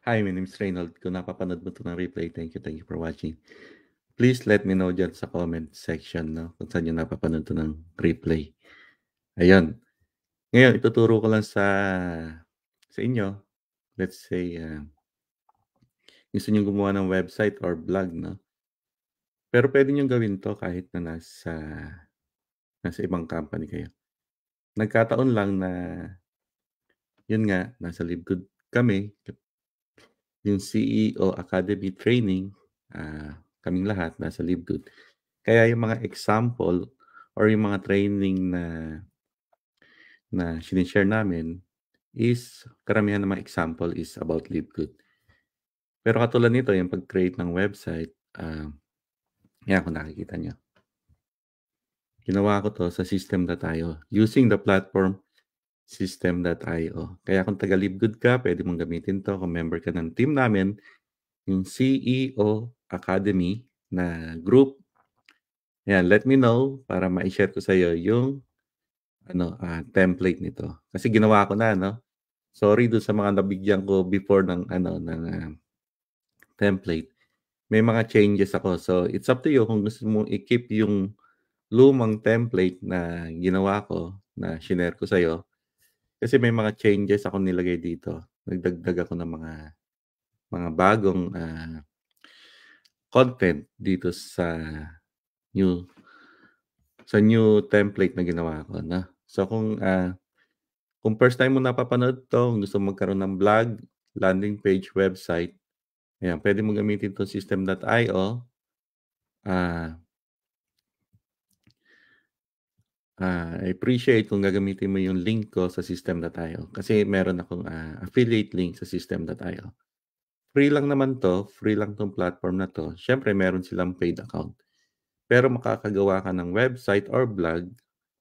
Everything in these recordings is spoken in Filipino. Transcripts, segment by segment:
Hi, my name is Reynold. Kung napapanood mo 'to ng replay, thank you for watching. Please let me know diyan sa comment section 'no, kung saan niyo napapanood 'to ng replay. Ayun, ngayon ituturo ko lang sa inyo, let's say, gusto niyong gumawa ng website or blog 'no, pero puwede niyong gawin 'to kahit na nasa ibang company kayo. Nagkataon lang na yun nga, nasa LiveGood kami, yung CEO Academy Training, kaming lahat nasa LiveGood. Kaya yung mga example or yung mga training na shine-share namin is karamihan ng mga example is about LiveGood. Pero katulad nito yung pag-create ng website, 'yan kung nakikita niyo. Ginawa ko 'to sa System.io using the platform System.io. Kaya kung taga LiveGood ka, puwede mong gamitin 'to kung member ka ng team namin, yung CEO Academy na group. 'Yan, let me know para mai-share ko sa'yo yung template nito. Kasi ginawa ko na 'no. Sorry dun sa mga nabigyan ko before ng template. May mga changes ako. So, it's up to you kung gusto mo i-keep yung lumang template na ginawa ko, na shinare ko sa'yo. Kasi may mga changes akong nilagay dito. Nagdagdag ako ng mga bagong, content dito new new template na ginawa ko 'no. So, kung first time mo napapanood 'to, kung gusto mo magkaroon ng blog, landing page, website, ayan, puwede mong gamitin 'tong System.io. Ah, I appreciate kung gagamitin mo yung link ko sa System.io kasi meron akong, affiliate link sa System.io. Free lang naman 'to, free lang 'tong platform na 'to. Siyempre meron silang paid account. Pero makakagawa ka ng website or blog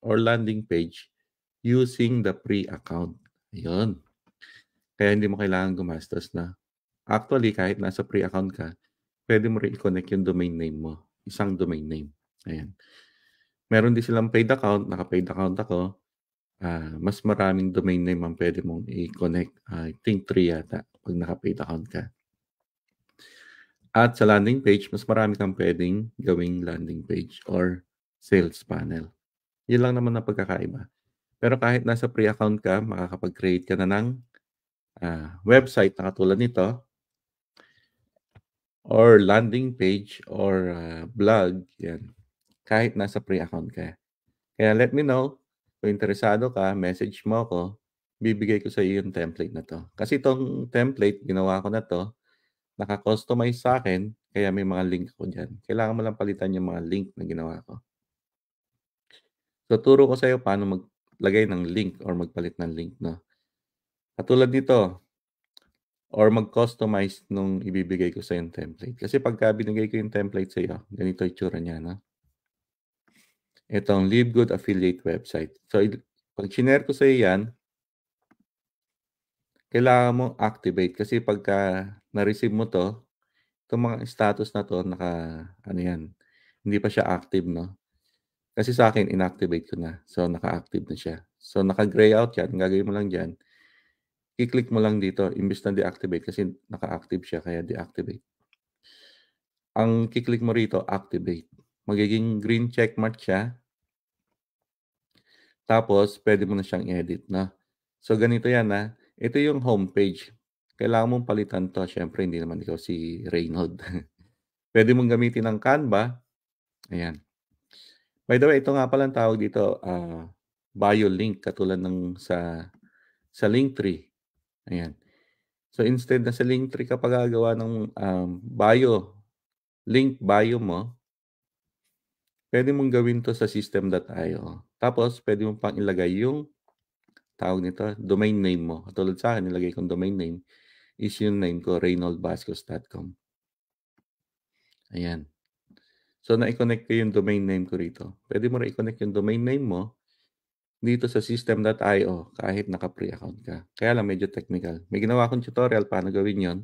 or landing page using the free account, ayun. Kaya hindi mo kailangang gumastos na. Actually, kahit nasa free account ka, puwede mo rin i-connect yung domain name mo, isang domain name, ayan. Meron din silang paid account, naka-paid account ako, mas maraming domain name ang puwede mong i-connect, I think 3 yata 'pag naka-paid account ka. At sa landing page, mas marami kang puwedeng gawing landing page or sales funnel. 'Yun lang naman ang pagkakaiba. Pero kahit nasa free account ka, makakapag-create ka na ng, website na katulad nito or landing page or, blog, 'yan, kahit nasa free account ka. Kaya let me know kung interesado ka, message mo ako, bibigay ko sa iyo yung template na 'to. Kasi itong template ginawa ko na 'to, naka-customize sa'kin, kaya may mga link ako diyan. Kailangan mo lang palitan yung mga link na ginawa ko. Tuturo ko sa'yo paano maglagay ng link or magpalit ng link 'no. Katulad nito or mag-customize nung ibibigay ko sa'yong template. Kasi pagka binigay ko yung template sa'yo, ganito itsura niya 'no. Itong LiveGood affiliate website. So, 'pag shinare ko sa'yo 'yan, kailangan mong activate kasi pagka na-receive mo 'to, itong mga status na 'to ano 'yan, hindi pa siya active 'no. Kasi sa'kin inactivate ko na. So, naka-active na siya. So, naka-gray out 'yan, ang gagawin mo lang diyan, i-click mo lang dito imbes na deactivate kasi naka-active siya kaya deactivate. Ang ki-click mo rito activate. Magiging green checkmark siya, tapos puwede mo na siyang i-edit 'no. So, ganito 'yan, ito yung homepage. Kailangan mong palitan 'to, siyempre hindi naman ikaw si Reynold. Puwede mong gamitin ang Canva, ayan. By the way, ito nga palang tawag dito, bio link katulad ng sa Linktree, ayan. So, instead na sa Linktree ka pa gagawa ng, link bio mo, puwede mong gawin 'to sa System.io. Tapos puwede mo pang ilagay yung tawag nito, domain name mo. Katulad sa'kin nilagay kong domain name is yung name ko, reynoldvasquez.com, ayan. So, nai-connect ko yung domain name ko rito. Puwede mo rin i-connect yung domain name mo dito sa System.io kahit naka-free account ka. Kaya lang medyo technical. May ginawa akong tutorial paano gawin 'yon.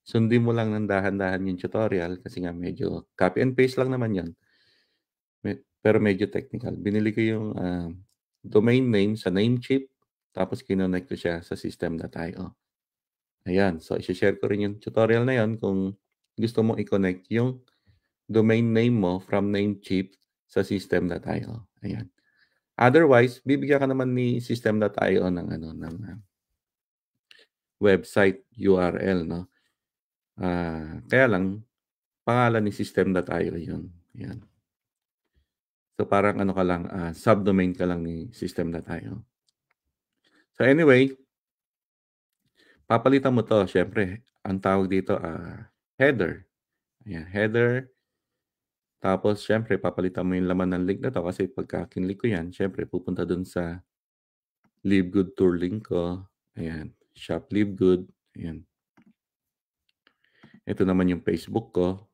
Sundin mo lang ng dahan-dahan yung tutorial kasi nga medyo copy and paste lang naman 'yon. Pero medyo technical. Binili ko yung, domain name sa Namecheap tapos kinonek ko siya sa System.io. Ayan, so i-she-share ko rin yung tutorial na yun kung gusto mong i-connect yung domain name mo from Namecheap sa System.io, ayan. Otherwise, bibigyan ka naman ni System.io ng ano, ng website URL 'no. Kaya lang pangalan ni System.io yun, ayan. So, parang ano ka lang, subdomain ka lang ni System.io. So, anyway, papalitan mo 'to siyempre ang tawag dito, header. Ayan, header. Tapos siyempre papalitan mo yung laman ng link na 'to kasi pagka kinlik ko yan siyempre pupunta dun sa Livegood tour link ko, ayan, Shop Livegood, ayan. Ito naman yung Facebook ko,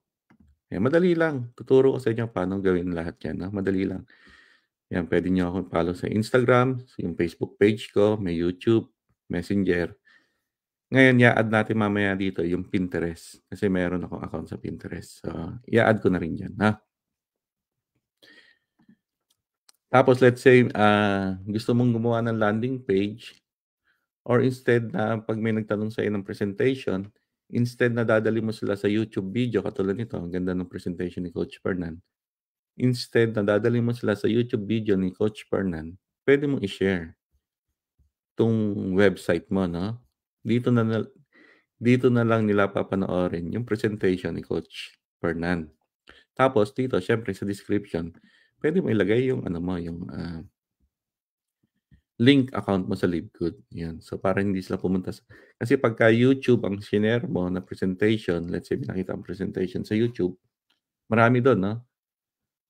ayan, madali lang. Tuturo ko sa inyo paano gawin lahat yan 'no, madali lang. Yan, puwede niyo akong i-follow sa Instagram, yung Facebook page ko, may YouTube, Messenger. Ngayon i-a-add natin mamaya dito yung Pinterest, kasi meron akong account sa Pinterest. So, i-a-add ko na rin 'yan, ha. Tapos let's say, gusto mong gumawa ng landing page or instead na 'pag may nagtanong sa'yo ng presentation, instead na dadalhin mo sila sa YouTube video katulad nito, ang ganda ng presentation ni Coach Fernan. Instead na dadalhin mo sila sa YouTube video ni Coach Fernan, puwede mong i-share 'tong website mo 'no. Dito na na dito na lang nila papanoorin yung presentation ni Coach Fernan. Tapos dito siyempre sa description, puwede mo ilagay yung ano mo, yung, link account mo sa Livegood, 'yan. So, para hindi sila pumunta sa kasi pagka YouTube ang shinare mo na presentation, let's say pinakita ang presentation sa YouTube, marami dun 'no,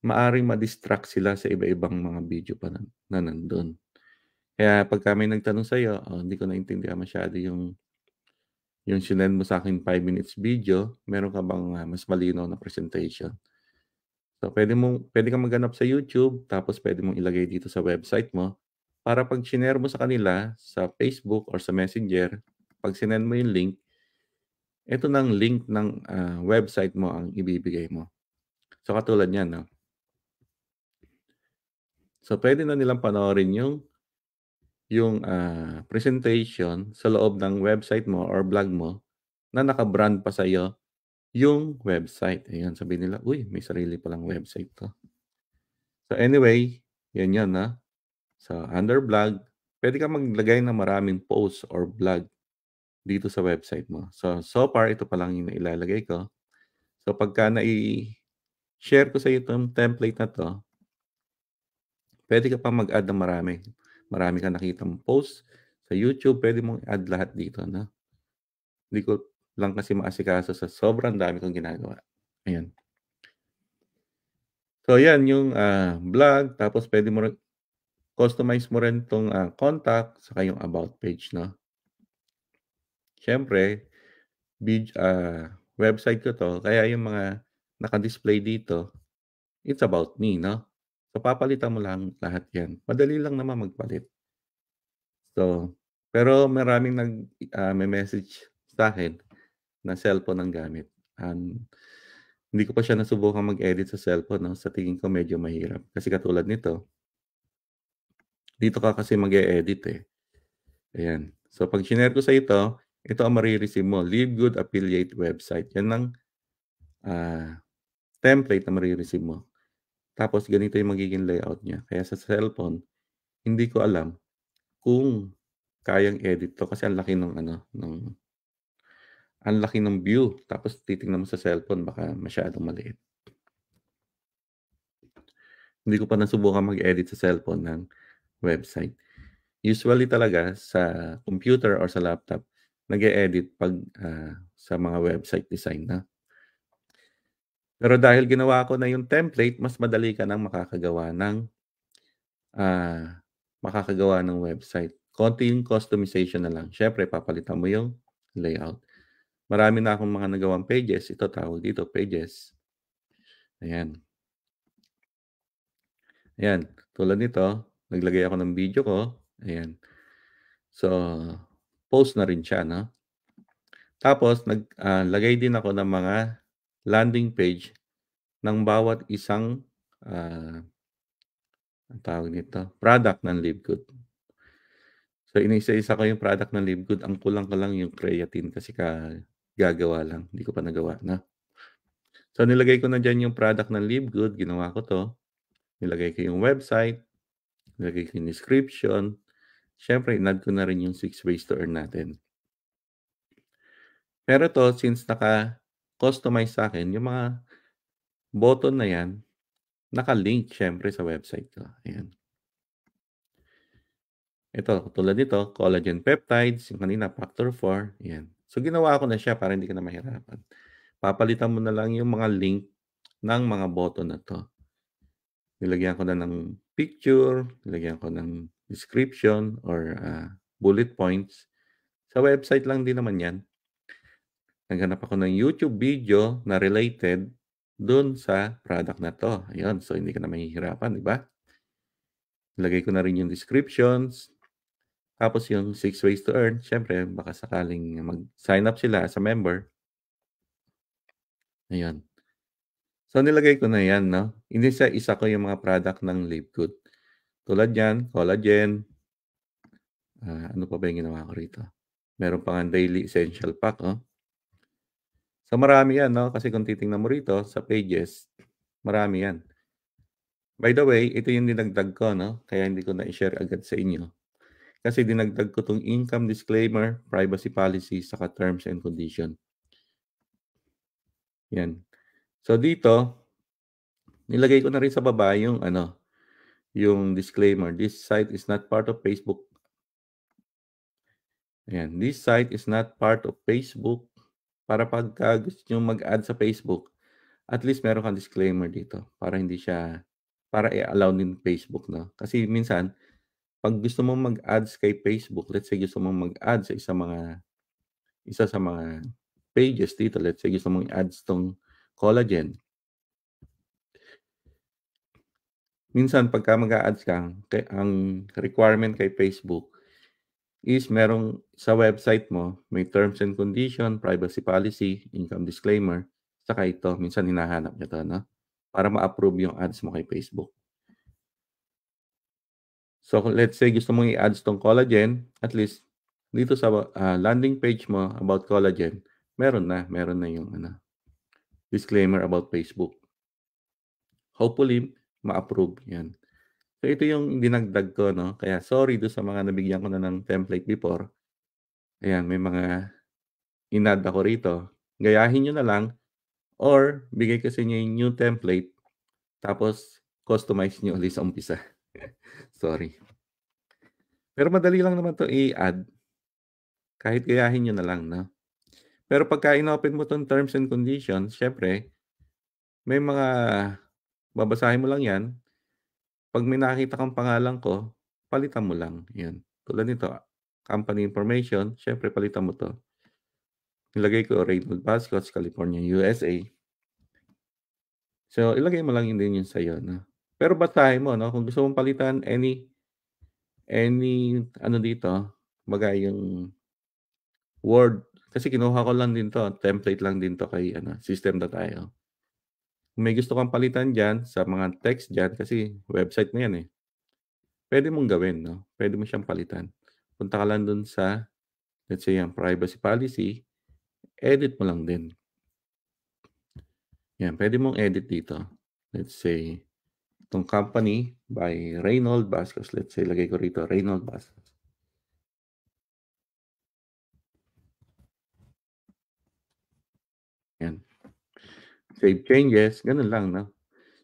maaaring ma-distract sila sa iba-ibang mga video pa na nandun. Kaya pagka may nagtanong sa'yo, hindi ko naintindihan masyado yung sinend mo sa'king 5 minutes video, meron ka bang, mas malinaw na presentation? So, puwede kang maghanap sa YouTube, tapos puwede mong ilagay dito sa website mo, para 'pag shinare mo sa kanila sa Facebook or sa Messenger, 'pag sinend mo yung link, eto ng link ng, website mo ang ibibigay mo. So, katulad niyan 'no. So, puwede na nilang panoorin yung, presentation sa loob ng website mo or blog mo na naka-brand pa sa'yo yung website. Ayan, sabihin nila, "Uy, may sarili palang website 'to." So, anyway, 'yan 'yon, So, under blog, puwede kang maglagay ng maraming posts or blog dito sa website mo. So far ito pa lang yung nailalagay ko. So, pagka nai-share ko sa'yo itong template na 'to, puwede ka pang mag-add ng marami. Marami kang nakitang post sa YouTube, puwede mong i-add lahat dito 'no. Hindi ko lang kasi maasikaso sa sobrang dami kong ginagawa, ayan. So, 'yan yung, blog tapos puwede mo rin customize mo rin 'tong, contact saka yung about page 'no. Siyempre website ko 'to kaya yung mga naka-display dito, it's about me 'no. So, papalitan mo lang lahat 'yan. Madali lang naman magpalit. So, pero maraming me-message sa'kin na cellphone ang gamit. Hindi ko pa siya nasubukang mag-edit sa cellphone 'no, sa tingin ko medyo mahirap. Kasi katulad nito, dito ka kasi mag-e-edit, eh, ayan. So, 'pag shinare ko sa ito ang mare-receive mo, Livegood affiliate website. 'Yan ang, ah, template na mare-receive mo. Tapos ganito yung magiging layout niya. Kaya sa cellphone, hindi ko alam kung kayang edit 'to kasi ang laki ng view. Tapos titingnan mo sa cellphone baka masyadong maliit. Hindi ko pa nasubukan mag-edit sa cellphone ng website. Usually talaga sa computer or sa laptop, nag-e-edit 'pag, sa mga website design na. Pero dahil ginawa ko na yung template, mas madali ka ng makakagawa ng website. Konting customization na lang. Siyempre papalitan mo yung layout. Marami na akong mga nagawang pages. Ito tawag dito, pages. Ayan. Ayan, tulad nito, naglagay ako ng video ko. Ayan. So, post na rin siya 'no. Tapos lagay din ako ng mga landing page ng bawat isang, anong tawag nito, product ng Livegood. So, inisa-isa ko yung product ng Live Good, ang kulang ko lang yung creatine kasi gagawa lang, hindi ko pa nagawa 'no. So, nilagay ko na diyan yung product ng Live Good, ginawa ko 'to, nilagay ko yung website, nilagay ko yung description, siyempre in-add ko na rin yung 6 ways to earn natin. Pero 'to since naka-customize sa'kin yung mga button na 'yan, naka-link siyempre sa website ko, ayan. Ito, tulad nito, collagen peptides, yung kanina factor 4, ayan. So, ginawa ko na siya para hindi ka na mahirapan. Papalitan mo na lang yung mga link ng mga button na 'to. Nilagyan ko na ng picture, nilagyan ko ng description or, bullet points. Sa website lang din naman 'yan. Naghanap ako ng YouTube video na related dun sa product na 'to, ayun. So, hindi ka na mahihirapan, 'di ba? Nilagay ko na rin yung descriptions, tapos yung 6 ways to earn, siyempre baka sakaling mag-sign up sila as a member, ayun. So, nilagay ko na 'yan 'no. Inisa-isa ko yung mga product ng Live Good. Tulad niyan, collagen, ano pa ba yung ginawa ko rito? Meron pa ngang daily essential pack, oh. So, marami 'yan 'no, kasi kung titingnan mo rito sa pages, marami 'yan. By the way, ito yung dinagdag ko 'no, kaya hindi ko na-i-share agad sa inyo. Kasi dinagdag ko 'tong income disclaimer, privacy policy, saka terms and condition, 'yan. So, dito nilagay ko na rin sa baba yung ano, yung disclaimer, "This site is not part of Facebook." Ayan, "This site is not part of Facebook." Para pagka gusto niyong mag-add sa Facebook, at least meron kang disclaimer dito para hindi siya para i-allow din Facebook 'no. Kasi minsan 'pag gusto mong mag-ads kay Facebook, let's say gusto mong mag-add sa isa sa mga pages dito, let's say gusto mong i-ads 'tong collagen. Minsan pagka mag-a-ads ka, ang requirement kay Facebook is merong sa website mo, may terms and condition, privacy policy, income disclaimer, saka ito minsan hinahanap niya 'to 'no, para ma-approve yung ads mo kay Facebook. So, kung let's say gusto mong i-ads 'tong collagen, at least dito sa, landing page mo about collagen, meron na yung ano, disclaimer about Facebook. Hopefully ma-approve, 'yan. So, ito yung dinagdag ko 'no, kaya sorry dun sa mga nabigyan ko na ng template before. Ayan, may mga in-add ako rito. Gayahin niyo na lang or bigay ko sa inyo yung new template tapos customize niyo ulit sa umpisa. Sorry. Pero madali lang naman 'to i-add, kahit gayahin niyo na lang 'no. Pero pagka inopen mo 'tong terms and conditions, siyempre may mga babasahin mo lang 'yan. 'Pag may nakita kang pangalan ko, palitan mo lang, 'yan. Tulad nito, company information, siyempre palitan mo 'to. Nilagay ko Reynold Vasquez, California, USA. So, ilagay mo lang yun din yung sa'yo 'no. Pero basahin mo 'no, kung gusto mong palitan any ano dito, kumbaga yung word, kasi kinuha ko lang din 'to, template lang din 'to kay ano, System.io. Kung may gusto kang palitan diyan sa mga text diyan kasi website mo 'yan, eh, puwede mong gawin 'no, puwede mo siyang palitan. Punta ka lang dun sa, let's say yang privacy policy, edit mo lang din. 'Yan, puwede mong edit dito. Let's say, itong company by Reynold Vasquez, let's say lagay ko rito Reynold Vasquez. 'Yan, save changes, gano'n lang 'no.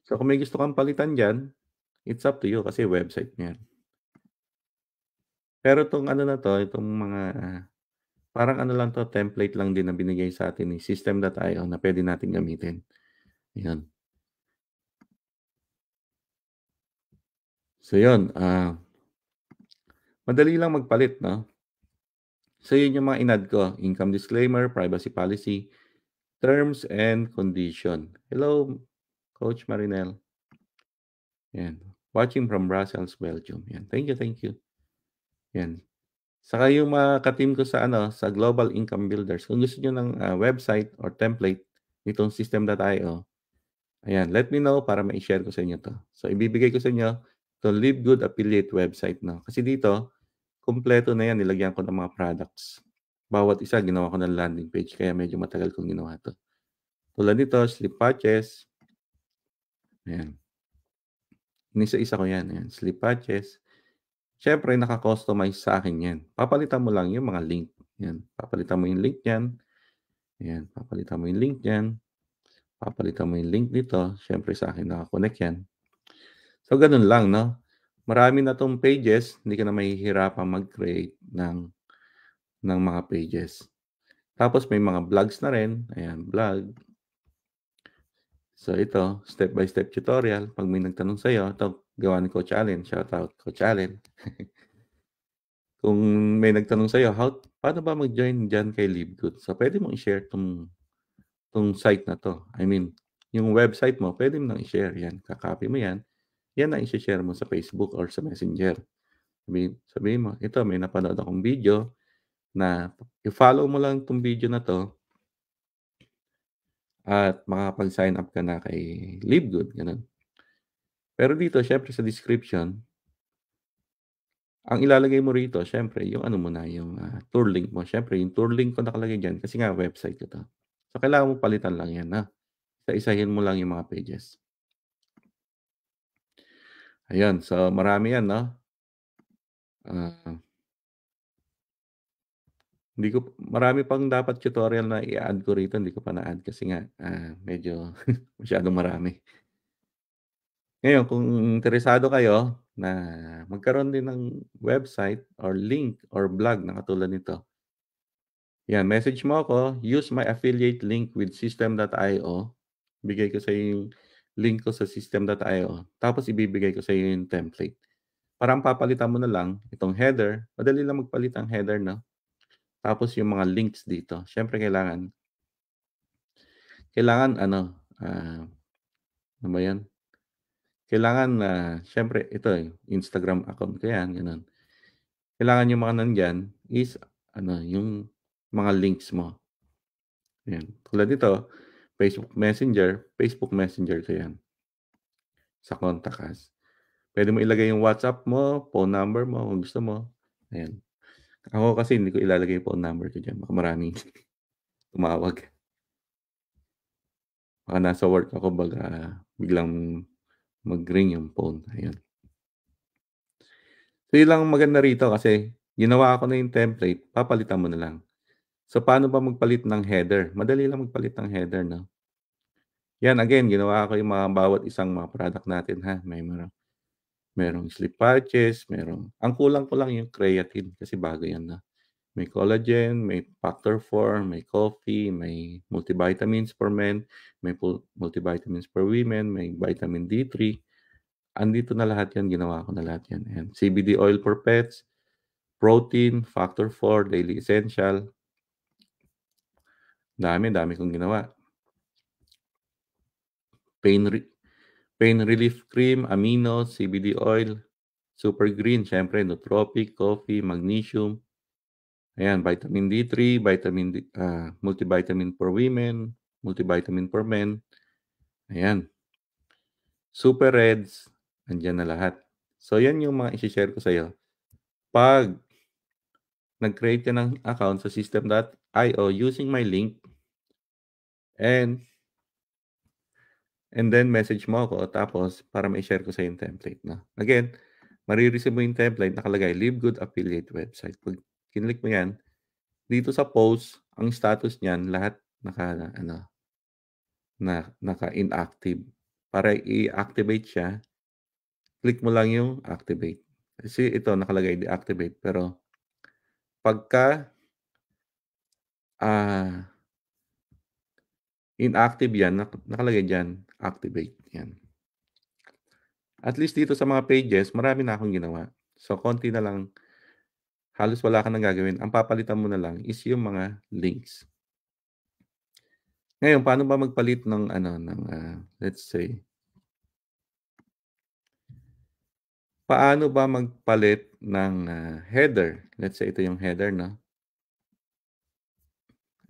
So, kung may gusto kang palitan diyan, it's up to you kasi website mo 'yan. Pero 'tong ano na 'to, itong mga parang ano lang 'to, template lang din na binigay sa atin ni System.io na puwede nating gamitin, ayun. So 'yun, madali lang magpalit 'no. So 'yun yung mga in-add ko, income disclaimer, privacy policy, terms and condition. Hello, Coach Marinel. 'Yan, watching from Brussels, Belgium, 'yan. Thank you, 'yan. Saka yung mga ka-team ko sa ano, sa Global Income Builders, kung gusto niyo ng, website or template nitong System.io, ayan, let me know para mai-share ko sa inyo 'to. So, ibibigay ko sa inyo 'tong Live Good affiliate website 'no, kasi dito kumpleto na 'yan, nilagyan ko ng mga products. Bawat isa ginawa ko ng landing page kaya medyo matagal kong ginawa 'to. Tulad nito, sleep patches, ayan. Inisa-isa ko 'yan, ayan, sleep patches. Siyempre naka-customize sa akin 'yan. Papalitan mo lang yung mga link, 'yan. Papalitan mo yung link niyan, ayan, papalitan mo yung link niyan, papalitan mo yung link nito, siyempre sa akin naka-connect 'yan. So, gano'n lang 'no. Marami na 'tong pages, hindi ka na mahihirapang mag-create ng mga pages. Tapos may mga vlogs na rin, ayan, vlog. So ito, step by step tutorial 'pag may nagtanong sa'yo, ito gawa ni Coach Allen, shoutout Coach Allen. Kung may nagtanong sa'yo, paano ba mag-join diyan kay Livegood? So puwede mong i-share 'tong site na 'to. I mean, yung website mo puwede mo nang i-share, 'yan, ka-copy mo 'yan, 'yan ang i-she-share mo sa Facebook or sa Messenger. Sabihin mo, "Ito may napanood akong video na i-follow mo lang 'tong video na 'to at makakapag-sign up ka na kay Livegood," gano'n. Pero dito siyempre sa description, ang ilalagay mo rito siyempre yung ano mo na, yung, tour link mo. Siyempre yung tour link ko nakalagay diyan kasi nga website ko 'to. So, kailangan mo palitan lang 'yan, isa-isahin mo lang yung mga pages. Ayan, so marami 'yan 'no. Ah, hindi ko marami pang dapat tutorial na i-a-add ko rito, hindi ko pa na-add kasi nga, medyo masyadong marami. Ngayon kung interesado kayo na magkaroon din ng website or link or blog na katulad nito, 'yan, message mo ako, use my affiliate link with System.io. Bigay ko sa'yo yung link ko sa System.io, tapos ibibigay ko sa'yo yung template. Parang papalitan mo na lang itong header, madali lang magpalit ang header 'no, tapos yung mga links dito. Siyempre kailangan ano, ano ba 'yan, kailangan na siyempre ito, Instagram account ko 'yan, gano'n. Kailangan yung mga nandiyan is ano, yung mga links mo, 'yan. Tulad nito, Facebook Messenger ko 'yan, sa contact us. Puwede mo ilagay yung WhatsApp mo, phone number mo kung gusto mo, ayan. Ako kasi hindi ko ilalagay yung phone number ko diyan, baka maraming tumawag. Baka nasa work ako baka biglang mag-ring yung phone, ayun. So, yun lang ang maganda rito kasi ginawa ko na yung template, papalitan mo na lang. So, paano ba magpalit ng header? Madali lang magpalit ng header 'no. Yan again, ginawa ko yung mga bawat isang mga product natin merong sleep patches, ang kulang ko lang yung creatine kasi bago yan na. May collagen, may factor 4, may coffee, may multivitamins for men, may multivitamins for women, may vitamin D3. Andito na lahat yan, ginawa ko na lahat yan. Ayan, CBD oil for pets, protein, factor 4, daily essential. Dami kong ginawa. Pain, re- pain relief cream, amino, CBD oil, super green, syempre, nootropic, coffee, magnesium. Ayan, vitamin D3, multivitamin for women, multivitamin for men. Ayan, super reds, andiyan na lahat. So, yan yung mga isi-share ko sa'yo. 'Pag nag-create ka ng account sa System.io using my link and then message mo ako tapos para mai-share ko sa'yo yung template 'no. Again, mare-receive mo yung template nakalagay, "Live Good Affiliate Website." 'Pag kinlik mo yan, dito sa post, ang status niyan lahat naka-ano, naka-inactive. Para i-activate siya, click mo lang yung activate. Kasi ito nakalagay deactivate pero pagka, ah, inactive yan nakalagay diyan activate, yan. At least dito sa mga pages marami na akong ginawa. So konti na lang, halos wala ka ng gagawin, ang papalitan mo na lang is yung mga links. Ngayon paano ba magpalit ng ano, let's say, paano ba magpalit ng, header? Let's say ito yung header 'no.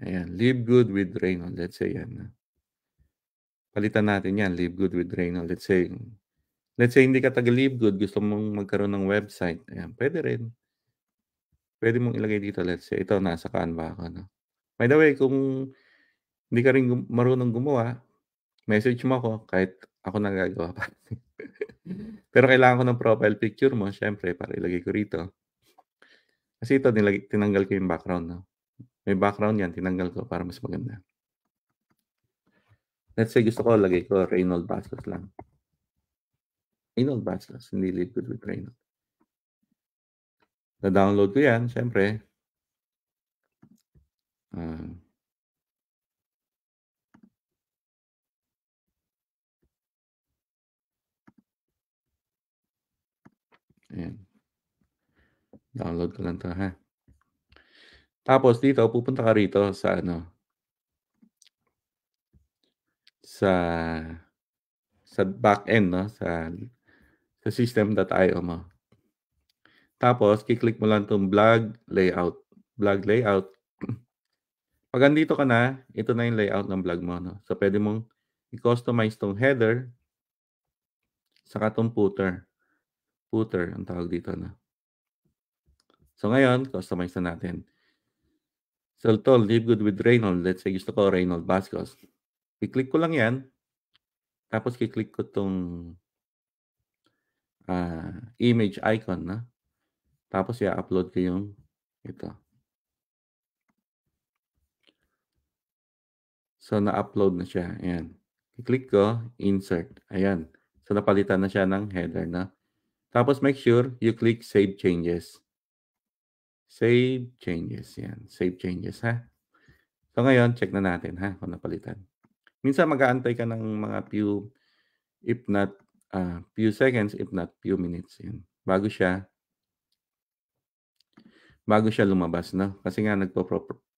Ayan, "Live good with Reynold." Let's say 'yan, palitan natin 'yan, "Live good with Reynold." Let's say hindi ka taga-Live good, gusto mong magkaroon ng website, ayan, puwede rin. Puwede mong ilagay dito, let's say ito nasa Canva ako 'no. By the way, kung hindi ka rin marunong gumawa, message mo ako kahit ako na gagawa pa. Pero kailangan ko ng profile picture mo siyempre para ilagay ko rito. Kasi ito tinanggal ko yung background 'no. May background 'yan, tinanggal ko para mas maganda. Let's say gusto ko lagay ko Reynold Bastos lang. Reynold Bastos, hindi Live Good with Reynold. Da-download ko 'yan siyempre. Ah, ayan. Download ko lang 'to, ha. Tapos dito pupunta ka rito sa ano, sa backend 'no, sa system.io mo. Tapos ki-click mo lang 'tong blog layout. 'Pag andito ka na, ito na yung layout ng blog mo 'no. So puwede mong i-customize 'tong header saka 'tong footer. Footer ang tawag dito 'no. So ngayon, customize na natin. So ito, Live Good with Reynold. Let's say gusto ko Reynold Bascos. I-click ko lang 'yan, tapos ki-click ko 'tong, image icon 'no. Tapos i-a-upload ko yung ito. So na-upload na siya, ayan. I-click ko, insert, ayan. So napalitan na siya ng header 'no. Tapos make sure you click Save Changes. Save Changes, 'yan. Save Changes, ha. So ngayon check na natin ha, kung napalitan. Minsan mag-aantay ka ng mga if not, few seconds, if not few minutes, 'yan. Bago siya lumabas 'no, kasi nga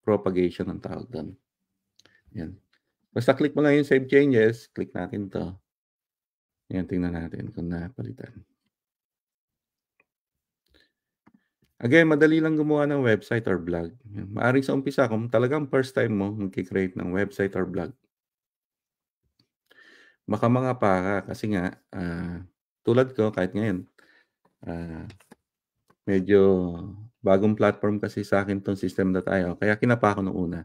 propagation ang tawag do'n, 'yan. Basta click mo lang yung Save Changes, click natin 'to. 'Yan, tingnan natin kung napalitan. Again, madali lang gumawa ng website or blog. Maaaring sa umpisa kung talagang first time mo magke-create ng website or blog, baka mangapa ka kasi nga, tulad ko kahit ngayon, ah, medyo bagong platform kasi sa'kin 'tong System.io kaya kinapa ako nung una.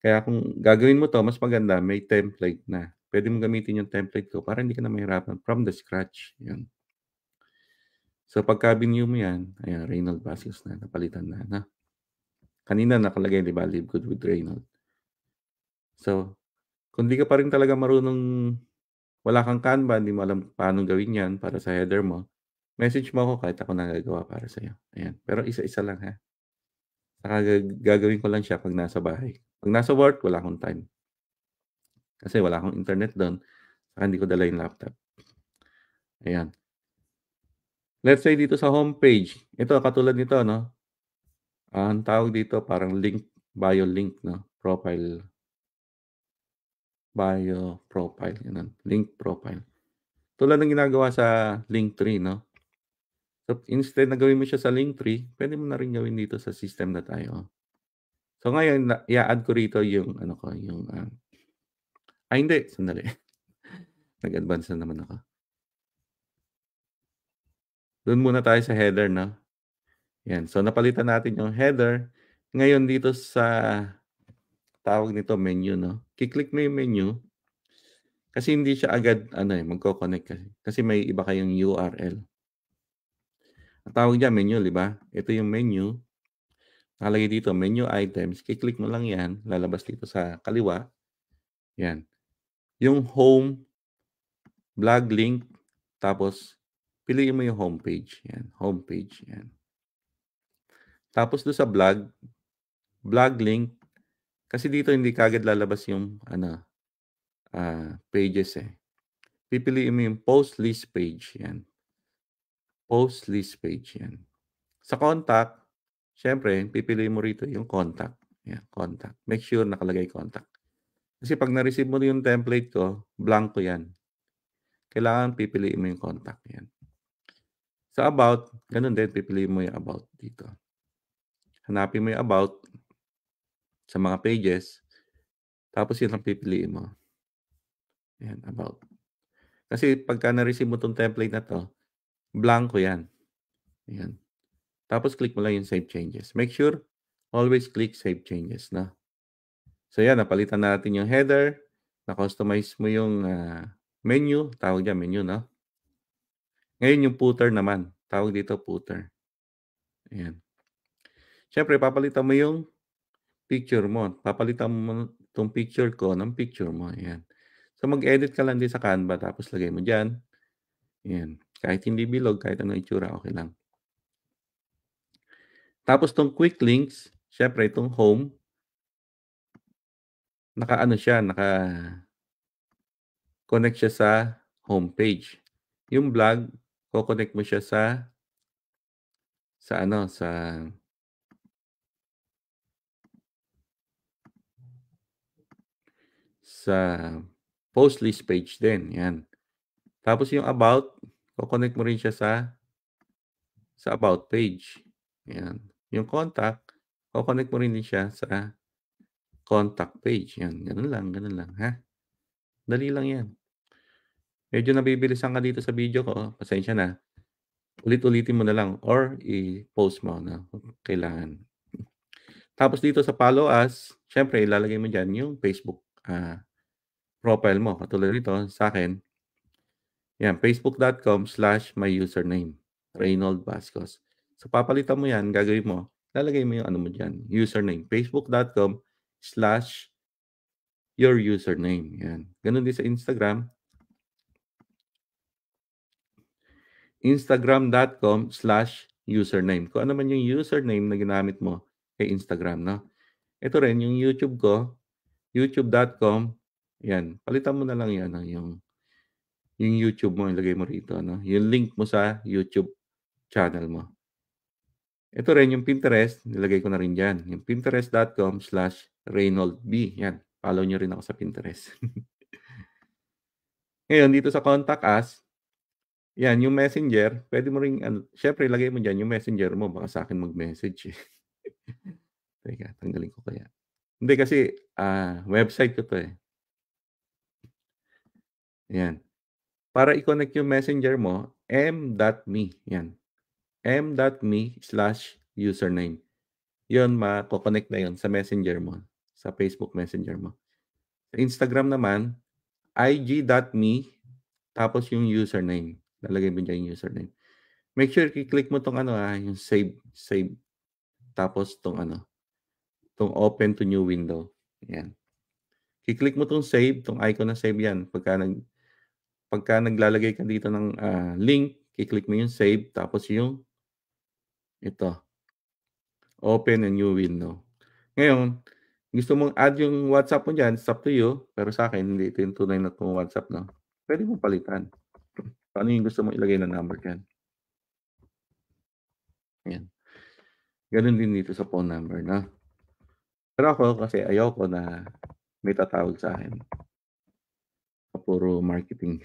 Kaya kung gagawin mo 'to mas maganda may template na. Puwede mong gamitin yung template ko para hindi ka na mahirapan from the scratch, 'yun. So pagka binew mo 'yan, ayan Reynold Vasquez na, napalitan na. Kanina nakalagay 'di ba, Live Good with Reynold. So, kung 'di ka pa rin talaga marunong, wala kang Canva, hindi mo alam paano gawin 'yan para sa header mo, message mo ako kahit ako na gagawa para sa'yo, ayan. Pero isa-isa lang ha, saka gagawin ko lang siya 'pag nasa bahay. 'Pag nasa work wala akong time, kasi wala akong internet do'n, saka hindi ko dala yung laptop, ayan. Let's say dito sa homepage, ito katulad nito 'no, ang tawag dito parang bio link 'no, bio profile, gano'n, link profile. Tulad ng ginagawa sa Linktree 'no. So, instead na gawin mo siya sa Linktree, puwede mo na rin gawin dito sa System.io. So, ngayon i-a-add ko rito yung ano ko, yung, hindi, sandali. Nag-advance na naman ako. Do'n muna tayo sa header 'no, 'yan. So, napalitan natin yung header. Ngayon dito sa tawag nito menu 'no, ki-click mo yung menu, kasi hindi siya agad ano, magko-connect kasi may iba kayong URL. Ang tawag diyan menu 'di ba? Ito yung menu, nakalagay dito menu items, ki-click mo lang 'yan, lalabas dito sa kaliwa, 'yan. Yung home, blog link, tapos piliin mo yung homepage, 'yan, homepage, 'yan. Tapos dun sa blog link, kasi dito hindi kaagad lalabas yung ano, pages, eh. Pipiliin mo yung post list page, 'yan. Post list page, 'yan. Sa contact, siyempre pipiliin mo rito yung contact, 'yan, contact. Make sure nakalagay contact. Kasi 'pag na-receive mo yung template ko, blanko 'yan. Kailangan pipiliin mo yung contact, 'yan. Sa about, gano'n din pipiliin mo yung about dito. Hanapin mo yung about sa mga pages, tapos yun ang pipiliin mo. Ayan, about. Kasi pagka na-receive mo 'tong template na 'to, blanko 'yan, ayan. Tapos click mo lang yung save changes. Make sure always click save changes, no? So yan, napalitan natin yung header, na-customize mo yung menu, tawag diyan menu, no? Ngayon yung footer naman, tawag dito footer. Ayan. Siyempre papalitan mo yung picture mo. Papalitan mo 'tong picture ko ng picture mo, ayan. So mag-edit ka lang din sa Canva tapos lagay mo diyan, ayan. Kahit hindi bilog, kahit anong itsura, okey lang. Tapos 'tong quick links, siyempre itong home, naka-ano siya, naka-connect siya sa homepage. Yung blog, ko-connect mo siya sa ano, sa post list page din, 'yan. Tapos yung about, ko-connect mo rin siya sa about page, 'yan. Yung contact, ko-connect mo rin din siya sa contact page, 'yan. Gano'n lang, ha. Dali lang 'yan. Medyo nabibilisan ka dito sa video ko, pasensya na. Ulit-ulitin mo na lang or i-post mo 'no, kung kailangan. Tapos dito sa follow us, siyempre ilalagay mo diyan yung Facebook, profile mo. Katulad nito sa'kin, 'yan, facebook.com/my username, Reynold Vascos. So papalitan mo 'yan, gagawin mo, lalagay mo yung ano mo diyan, username, facebook.com/your username, 'yan. Gano'n din sa Instagram, instagram.com/username. Kung ano man yung username na ginamit mo kay Instagram 'no. Ito rin yung YouTube ko, youtube.com, 'yan, palitan mo na lang 'yan, yung YouTube mo ilagay mo rito 'no, yung link mo sa YouTube channel mo. Ito rin yung Pinterest, nilagay ko na rin diyan, yung pinterest.com/reynoldb, 'yan. Follow niyo rin ako sa Pinterest. Ngayon dito sa contact us, 'yan yung Messenger, puwede mo ring ano, siyempre ilagay mo diyan yung Messenger mo, baka sa'kin mag-message, eh. Teka, tanggalin ko kaya. Hindi kasi, website ko 'to, eh, ayan. Para i-connect yung Messenger mo, m.me, 'yan, m.me/username. 'Yun mako-connect na 'yun sa Messenger mo, sa Facebook Messenger mo. Sa Instagram naman, ig.me tapos yung username, lalagay mo diyan yung username. Make sure i-click mo 'tong ano, yung save, tapos 'tong ano, 'tong open to new window, 'yan. I-click mo 'tong save, 'tong icon na save 'yan, pagka naglalagay ka dito ng, link, i-click mo yung save tapos yung ito, open a new window. Ngayon, gusto mong add yung WhatsApp mo diyan, it's up to you, pero sa'kin hindi ito yung tunay na WhatsApp 'no, puwede mong palitan. Kung ano yung gusto mong ilagay na number diyan, ayan. Gano'n din dito sa phone number 'no. Pero ako kasi ayoko na may tatawag sa'kin na puro marketing.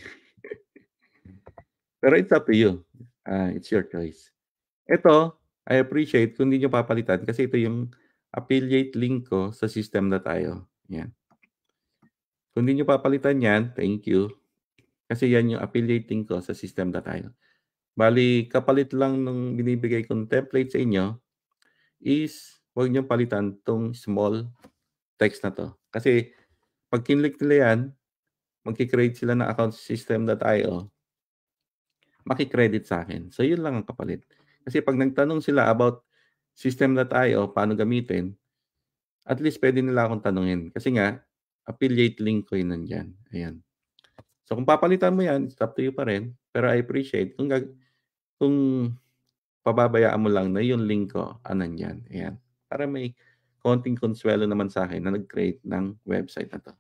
Pero it's up to you, it's your choice. Ito, I appreciate kung di niyo papalitan kasi ito yung affiliate link ko sa system na tayo, 'yan. Kung di niyo papalitan 'yan, thank you, kasi 'yan yung affiliate link ko sa system na tayo. Bale kapalit lang nung binibigay kong template sa inyo is 'wag niyong palitan 'tong small text na 'to. Kasi 'pag kinlick nila 'yan, magke-create sila ng account sa system.io, maki-credit sa'kin. So, yun lang ang kapalit. Kasi 'pag nagtanong sila about system.io, paano gamitin, at least puwede nila akong tanungin. Kasi nga affiliate link ko yun nandiyan, ayan. So, kung papalitan mo 'yan, it's up to you pa rin, pero I appreciate kung pababayaan mo lang na yung link ko, nandiyan, ayan. Para may konting konsuwelo naman sa'kin na nag-create ng website na 'to.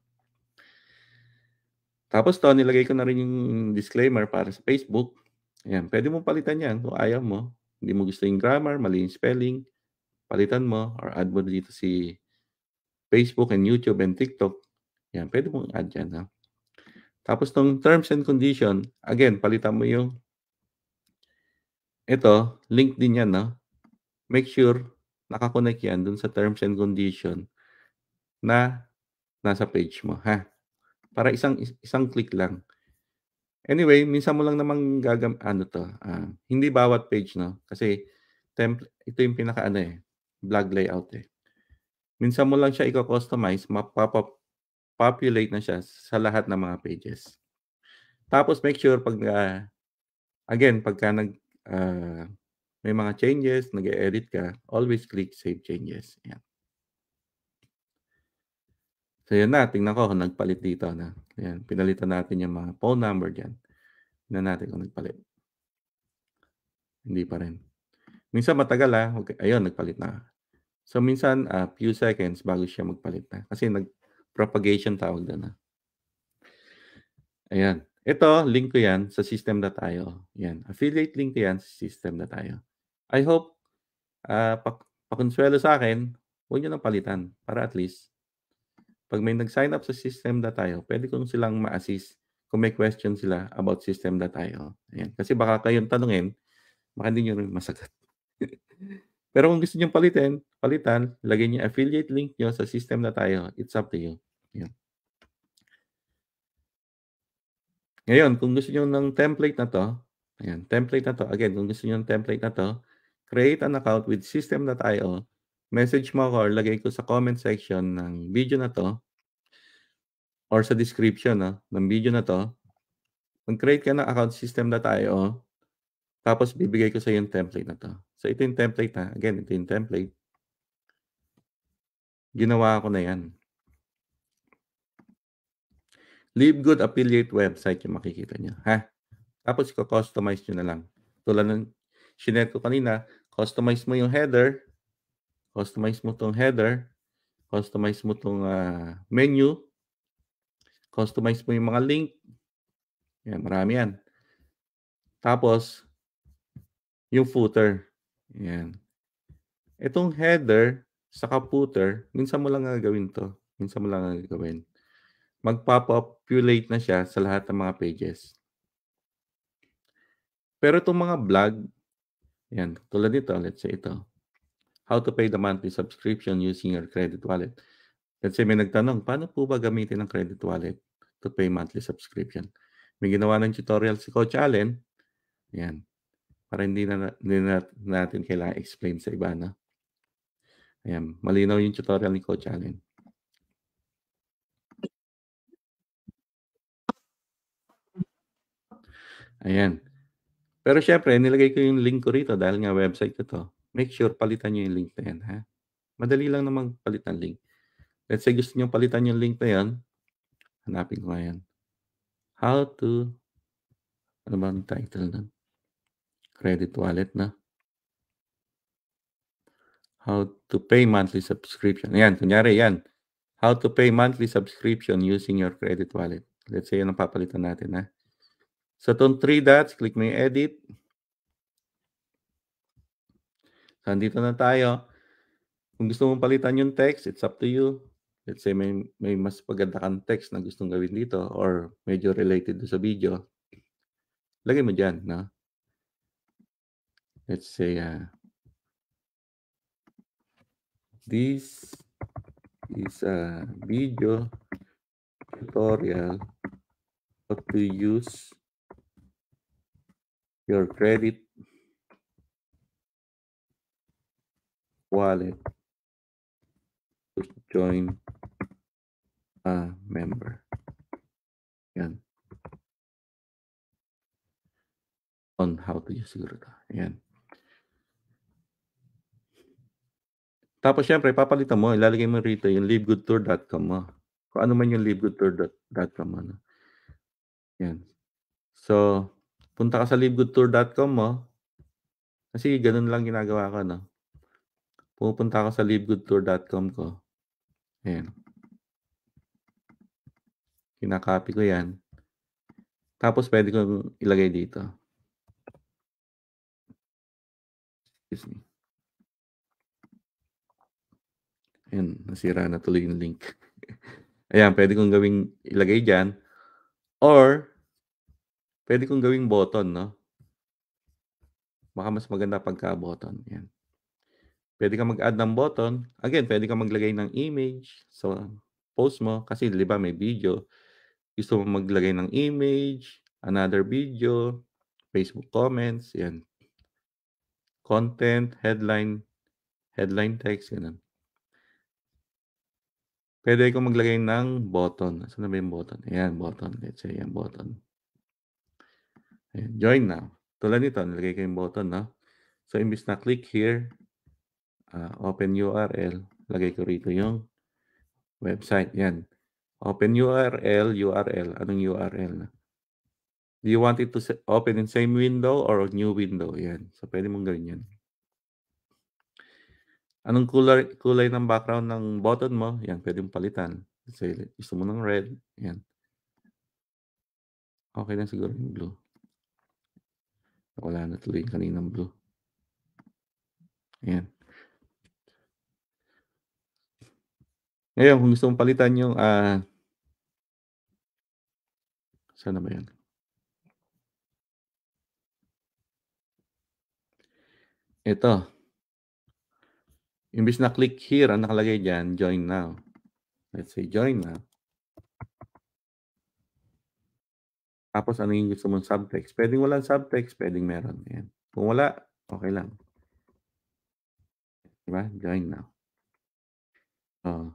Tapos 'to, nilagay ko na rin yung disclaimer para sa Facebook, ayan. Puwede mong palitan 'yan kung ayaw mo, hindi mo gusto yung grammar, mali yung spelling, palitan mo or add mo dito si Facebook and YouTube and TikTok, 'yan, puwede mong add 'yan, 'no. Tapos 'tong terms and condition, again, palitan mo yung ito, link din 'yan, 'no. Make sure naka-connect 'yan dun sa terms and condition na nasa page mo, ha. Para isang click lang. Anyway, minsan mo lang namang ano 'to, hindi bawat page 'no, kasi ito yung pinakaano, blog layout, Minsan mo lang siya iko-customize, populate na siya sa lahat ng mga pages. Tapos make sure again, pagka ah, may mga changes, nag-e-edit ka, always click Save Changes, yan. So, yun na, tingnan ko kung nagpalit dito na. Ayan, pinalitan natin yung mga phone number diyan. Tingnan natin kung nagpalit. Hindi pa rin. Minsan matagal, ayun, nagpalit na. So, minsan, few seconds bago siya magpalit na. Kasi propagation tawag doon, Ayan. Ito, link ko yan sa system.io. Yan. Affiliate link ko yan sa system.io. I hope, pakonsuelo sa akin, huwag nyo nang palitan para at least, pag may nag-sign up sa system.io, pwede kong silang ma-assist kung may question sila about system.io. Ayan. Kasi baka kayong tanungin, baka hindi nyo rin masagot. Pero kung gusto nyo palitan, lagay nyo affiliate link nyo sa system.io. It's up to you. Ayan. Ngayon, kung gusto niyo ng template na 'to, ayan, template na 'to, again, kung gusto niyo ng template na 'to, create an account with system.io, message mo ako or lagay ko sa comment section ng video na 'to or sa description, ng video na 'to. Mag-create ka ng account system.io, tapos bibigay ko sa'yo yung template na 'to. So, ito yung template, again, ito yung template. Ginawa ko na 'yan. Live Good Affiliate website yung makikita niyo, Tapos iko-customize niyo na lang. Tulad ng shinare ko kanina, customize mo yung header, customize mo 'tong header, customize mo 'tong, menu, customize mo yung mga link. Yan, marami yan. Tapos yung footer, yan. Itong header saka footer, minsan mo lang gagawin 'to, minsan mo lang gagawin. Magpo-populate na siya sa lahat ng mga pages. Pero itong mga blog, yan, tulad nito, let's say ito, how to pay the monthly subscription using your credit wallet. Let's say may nagtanong, paano po ba gamitin ang credit wallet to pay monthly subscription? May ginawa ng tutorial si Coach Allen, yan, para hindi na natin kailangan explain sa iba, no? Ayan, malinaw yung tutorial ni Coach Allen. Ayan. Pero syempre, nilagay ko yung link ko rito dahil nga website ko 'to. Make sure palitan niyo yung link na yan, Madali lang namang palit ng link. Let's say gusto niyong palitan yung link na yan, hanapin ko nga yan. How to, ano ba ang title nun? Credit wallet na. How to pay monthly subscription. Ayan, kunyari yan. How to pay monthly subscription using your credit wallet. Let's say yan ang papalitan natin, So, itong 3 dots, click mo yung edit. So, andito na tayo. Kung gusto mong palitan yung text, it's up to you. Let's say may mas maganda kang text na gustong gawin dito or medyo related sa video. Lagay mo dyan, no? Let's say, this is a video tutorial how to use your credit wallet to join a member. Yan. On how to use siguro ito. Yan. Tapos syempre, papalitan mo, ilalagay mo rito yung livegoodtour.com mo. Kung ano man yung livegoodtour.com mo. Yan. So, punta ka sa livegoodtour.com mo. Kasi ganun lang ginagawa ko, no? Pupunta ako sa livegoodtour.com ko. Ayan. Kinakopy ko yan. Tapos pwede kong ilagay dito. Excuse me. Ayan, nasira na tuloy yung link. Ayan, pwede kong ilagay dyan. Or, pwede kong gawing button, no? Baka mas maganda pagka-button. Ayan. Pwede ka mag-add ng button. Again, pwede ka maglagay ng image. So, post mo. Kasi, di ba, may video. Gusto mo maglagay ng image, another video, Facebook comments, yan. content, headline text, gano'n. Puwede akong maglagay ng button. Asan na ba yung button? Ayan, button. Let's say yan, button. Ayan, join now. Tulad nito, nilagay ko yung button, 'no? So, imbes na click here, open URL, lagay ko rito yung website, yan. Open URL, anong URL na? Do you want it to open in same window or new window? Yan. So, puwede mong gawin yan. Anong kulay ng background ng button mo? Yan, puwede mong palitan. Say gusto mo ng red, yan. Okey na siguro yung blue. Wala na tuloy yung kaninang blue. Ayan. Ngayon kung gusto mong palitan yung, saan na ba 'yan? Ito. Imbes na click here, ang nakalagay diyan, join now. Let's say join now. Tapos ano yung gusto mong subtext? Puwedeng walang subtext, puwedeng meron, ayan. Kung wala, okey lang. 'Di ba, join now. Oo.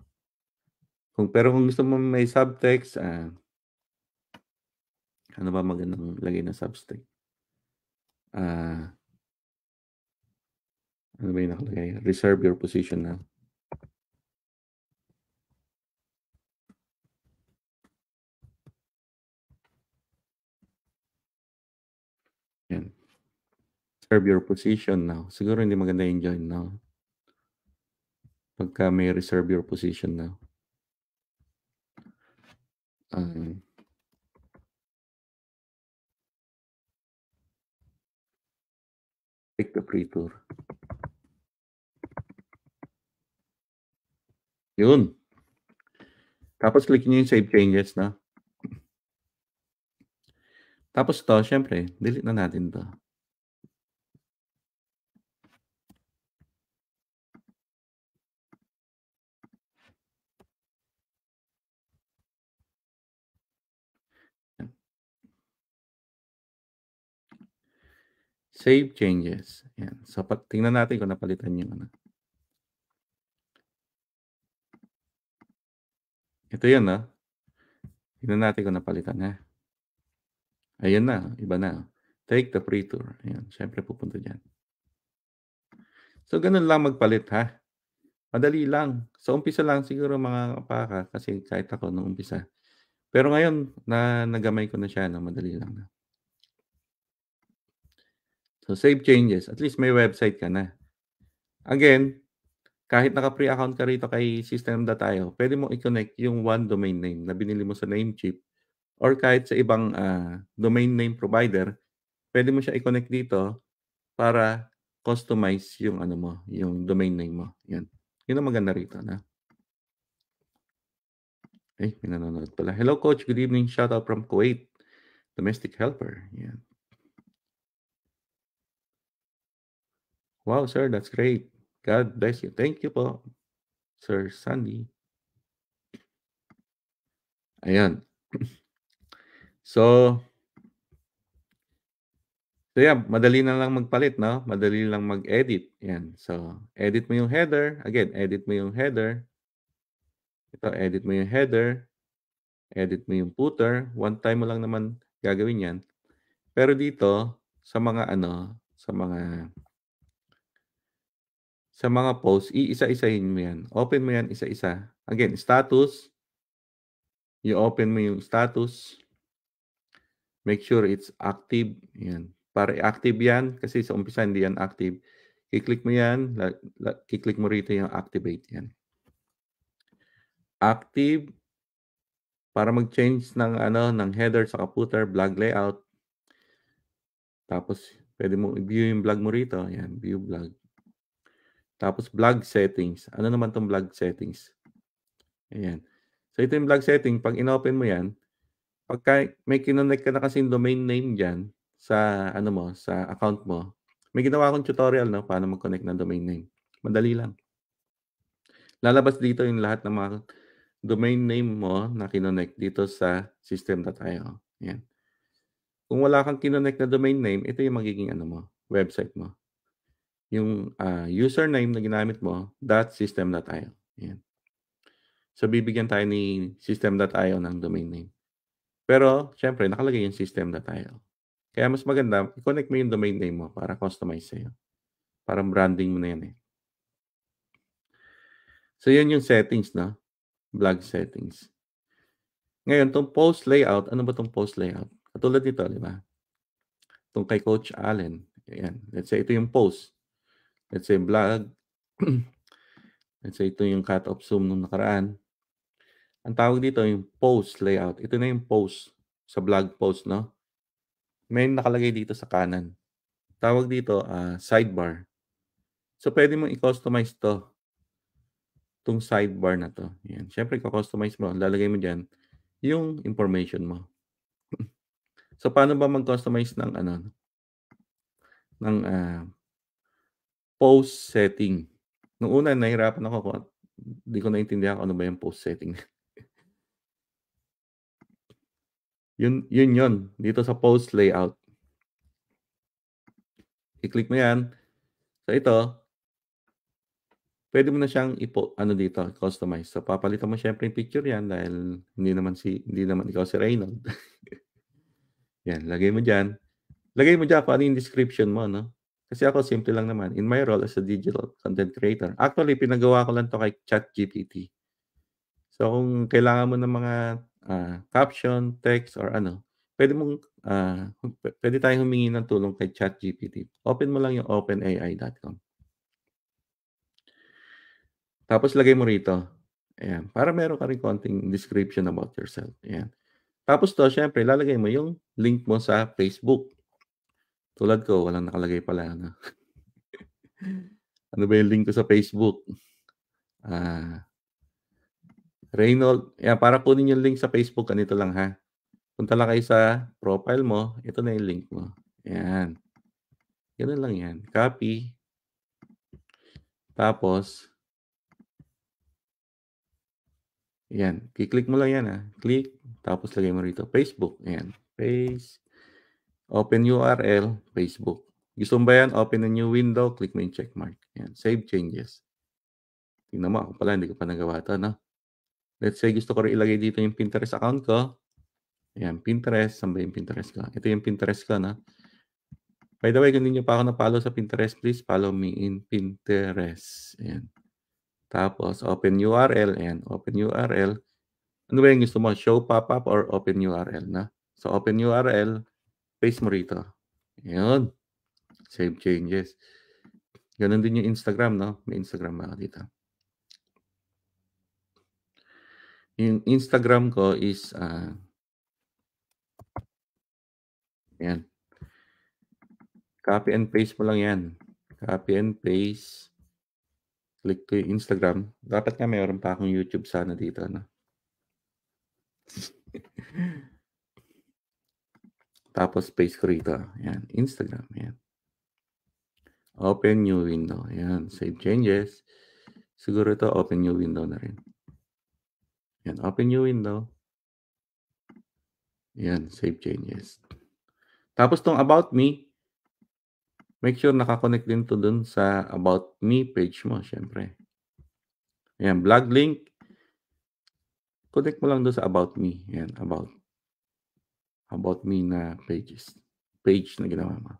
Pero kung gusto mo may subtext, ano ba magandang lagay na subtext? Ano ba yung nakalagay? Reserve your position now. Yan. Reserve your position now. Siguro hindi maganda yung join now. Pagka may reserve your position now. Take the free tour. Yun. Tapos click niyo yung save changes, 'no? Tapos 'to siyempre delete na natin 'to. Save changes, yan. So, tingnan natin kung napalitan yung ano. Ito yun, 'no? Tingnan natin kung napalitan, ha. Ayan na, iba na. Take the free tour, ayan, siyempre pupunta diyan. So, gano'n lang magpalit, ha. Madali lang. Sa umpisa lang siguro mga kapaka kasi kahit ako nung umpisa. Pero ngayon nagamay ko na siya 'no, madali lang na. So, save changes, at least may website ka na. Again, kahit naka-free account ka rito kay System.io, puwede mong i-connect yung one domain name na binili mo sa Namecheap or kahit sa ibang, domain name provider, puwede mo siya i-connect dito para customize yung ano mo, yung domain name mo, 'yan. 'Yun ang maganda rito na. Ay, may nanonood pala. Hello coach, good evening. Shout out from Kuwait. Domestic helper, 'yan. Wow, sir, that's great. God bless you. Thank you po, Sir Sandy. Ayan. So, yan, madali na lang magpalit, 'no? Madali lang mag-edit, 'yan. So, edit mo yung header, again, edit mo yung header. Ito, edit mo yung header, edit mo yung footer, one time mo lang naman gagawin 'yan. Pero dito sa mga ano, sa mga post, iisa-isahin mo 'yan. Open mo 'yan isa-isa. Again, status, i-open mo yung status. Make sure it's active, 'yan. Para i-active 'yan kasi sa umpisa hindi 'yan active. I-click mo 'yan, i-click mo rito yung activate 'yan. Active para mag-change ng ano, ng header saka footer, blog layout. Tapos puwede mong i-view yung blog mo rito, ayan, view blog. Tapos blog settings. Ano naman 'tong blog settings? Ayan. So ito yung blog setting, 'pag inopen mo 'yan, pagka may kinonect ka na kasing domain name diyan sa ano mo, sa account mo, may ginawa akong tutorial 'no, paano mag-connect ng domain name. Madali lang. Lalabas dito yung lahat ng mga domain name mo na kinonect dito sa System.io, 'yan. Kung wala kang kinonect na domain name, ito yung magiging ano mo, website mo. yung, username na ginamit mo, .system.io, yan. So, bibigyan tayo ni system.io ng domain name. Pero siyempre nakalagay yung system.io. Kaya mas maganda i-connect mo yung domain name mo para customize sa'yo. Parang branding mo na yan, eh. So, yun yung settings 'no, blog settings. Ngayon 'tong post layout, ano ba 'tong post layout? Katulad nito, 'di ba? Itong kay Coach Allen, ayan. Let's say ito yung post. Let's say blog. Let's say ito yung cut of Zoom nung nakaraan. Ang tawag dito yung post layout. Ito na yung post sa blog post 'no. May nakalagay dito sa kanan. Tawag dito, sidebar. So, puwede mong i-customize 'tong sidebar na 'to, 'yan. Siyempre iko-customize mo, lalagay mo diyan yung information mo. So, paano ba mag-customize ng ano, ng, post setting? Nung una nahirapan ako kung 'di ko naintindihan kung ano ba yung post setting. Yun dito sa post layout. I-click mo 'yan. So, ito puwede mo na siyang ano dito, customize. So, papalitan mo siyempre yung picture 'yan dahil hindi naman ikaw si Reynold. 'Yan, lagay mo diyan. Lagay mo diyan kung ano yung description mo 'no. Kasi ako simple lang naman, in my role as a digital content creator. Actually, pinagawa ko lang 'to kay ChatGPT. So, kung kailangan mo ng mga, caption, text or ano, puwede mong, puwede tayong humingi ng tulong kay ChatGPT. Open mo lang yung openai.com. Tapos lagay mo rito, ayan, para meron ka ring konting description about yourself, ayan. Tapos 'to siyempre lalagay mo yung link mo sa Facebook. Tulad ko walang nakalagay pala ano. Ano ba yung link ko sa Facebook? Ah, Reynold, para kunin yung link sa Facebook ganito lang ha. Punta lang kayo sa profile mo, ito na yung link mo, ayan. Gano'n lang 'yan, copy, tapos 'yan, ki-click mo lang 'yan, click, tapos lagay mo rito Facebook, ayan, open URL, Facebook. Gusto mo ba 'yan, open a new window, click mo yung check mark, ayan, save changes. Tingnan mo, ako pala hindi ko pa nagawa 'to 'no. Let's say gusto ko rin ilagay dito yung Pinterest account ko, ayan, Pinterest, saan ba yung Pinterest ko? Ito yung Pinterest ko 'no. By the way, kung hindi niyo pa ako na-follow sa Pinterest, please follow me in Pinterest, ayan. Tapos open URL, ayan, open URL. Ano ba yung gusto mo, show pop-up or open URL na? So, open URL, paste mo rito. Ayun, save changes. Gano'n din yung Instagram 'no, may Instagram ba ako dito. Yung Instagram ko is, ayan, copy and paste mo lang 'yan. Copy and paste, click ko yung Instagram. Dapat nga meron pa akong YouTube sana dito 'no. Tapos paste ko rito, ayan, Instagram, ayan. Open new window, ayan, save changes. Siguro ito open new window na rin. Ayan, open new window. Ayan, save changes. Tapos 'tong about me, make sure naka-connect din 'to dun sa about me page mo siyempre. Ayan, blog link, connect mo lang dun sa about me, ayan, about me na page na ginawa mo.